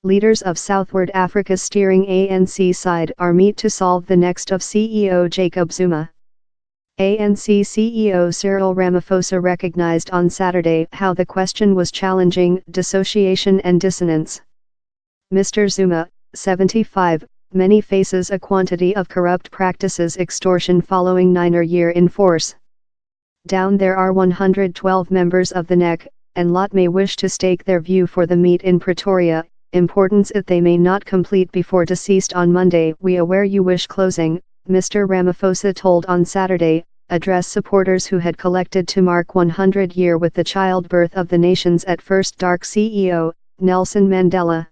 Leaders of Southward Africa's steering ANC side are meet to solve the next of CEO Jacob Zuma. ANC CEO Cyril Ramaphosa recognized on Saturday how the question was challenging dissociation and dissonance. Mr. Zuma, 75, many faces a quantity of corrupt practices extortion following 9-year in force. Down there are 112 members of the NEC, and lot may wish to stake their view for the meet in Pretoria, importance it they may not complete before deceased on Monday. We aware you wish closing, Mr. Ramaphosa told on Saturday, address supporters who had collected to mark 100 year with the childbirth of the nation's at first dark CEO, Nelson Mandela.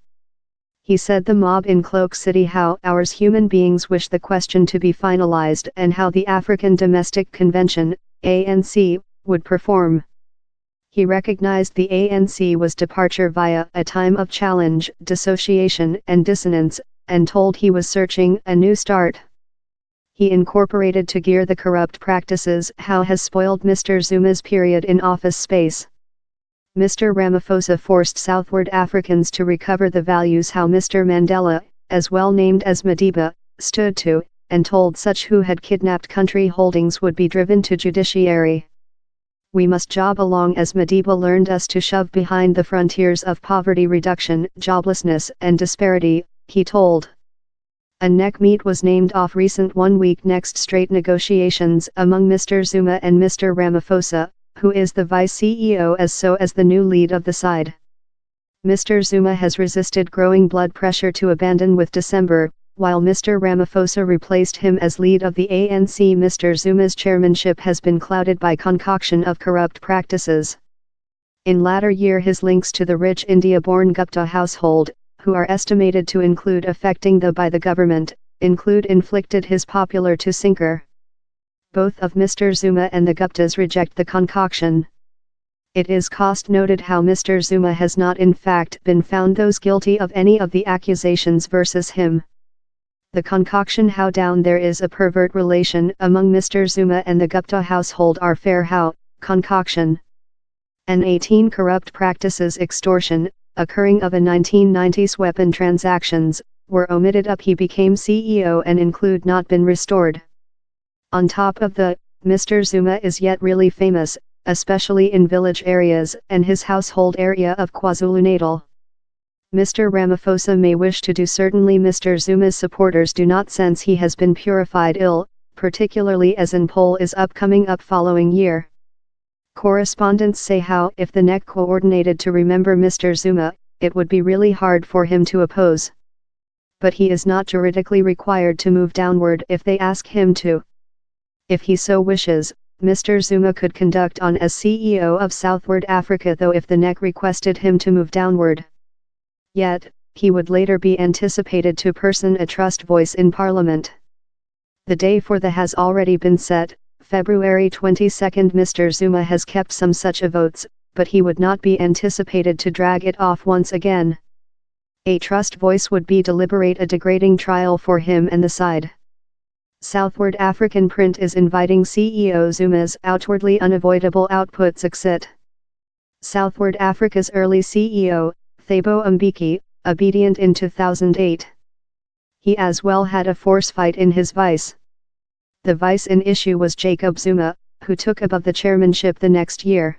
He said the mob in Cloak City how ours human beings wish the question to be finalized and how the African Domestic Convention, ANC, would perform. He recognized the ANC was departure via a time of challenge, dissociation and dissonance, and told he was searching a new start. He incorporated to gear the corrupt practices how has spoiled Mr. Zuma's period in office space. Mr. Ramaphosa forced Southward Africans to recover the values how Mr. Mandela, as well named as Madiba, stood to, and told such who had kidnapped country holdings would be driven to judiciary. We must job along as Madiba learned us to shove behind the frontiers of poverty reduction, joblessness and disparity, he told. A NEC meet was named off recent one-week next straight negotiations among Mr. Zuma and Mr. Ramaphosa, who is the vice CEO as the new lead of the side. Mr. Zuma has resisted growing blood pressure to abandon with December, while Mr. Ramaphosa replaced him as lead of the ANC. Mr. Zuma's chairmanship has been clouded by concoction of corrupt practices. In latter year his links to the rich India-born Gupta household, who are estimated to include affecting by the government, inflicted his popular to sinker. Both of Mr. Zuma and the Guptas reject the concoction. It is cost noted how Mr. Zuma has not in fact been found those guilty of any of the accusations versus him. The concoction how down there is a pervert relation among Mr. Zuma and the Gupta household are fair how, concoction. An 18 corrupt practices extortion, occurring of a 1990s weapon transactions, were omitted up he became CEO and include not been restored. On top of Mr. Zuma is yet really famous, especially in village areas and his household area of KwaZulu-Natal. Mr. Ramaphosa may wish to do certainly Mr. Zuma's supporters do not sense he has been purified ill, particularly as an poll is upcoming following year. Correspondents say how if the NEC coordinated to remember Mr. Zuma, it would be really hard for him to oppose. But he is not juridically required to move downward if they ask him to. If he so wishes, Mr. Zuma could conduct on as CEO of Southward Africa though if the NEC requested him to move downward. Yet, he would later be anticipated to person a trust voice in Parliament. The day for the has already been set, February 22. Mr. Zuma has kept some such votes, but he would not be anticipated to drag it off once again. A trust voice would be deliberate a degrading trial for him and the side. Southward African Print is inviting CEO Zuma's outwardly unavoidable output succeed. Southward Africa's early CEO, Thabo Mbeki, obedient in 2008. He as well had a force fight in his vice. The vice in issue was Jacob Zuma, who took above the chairmanship the next year.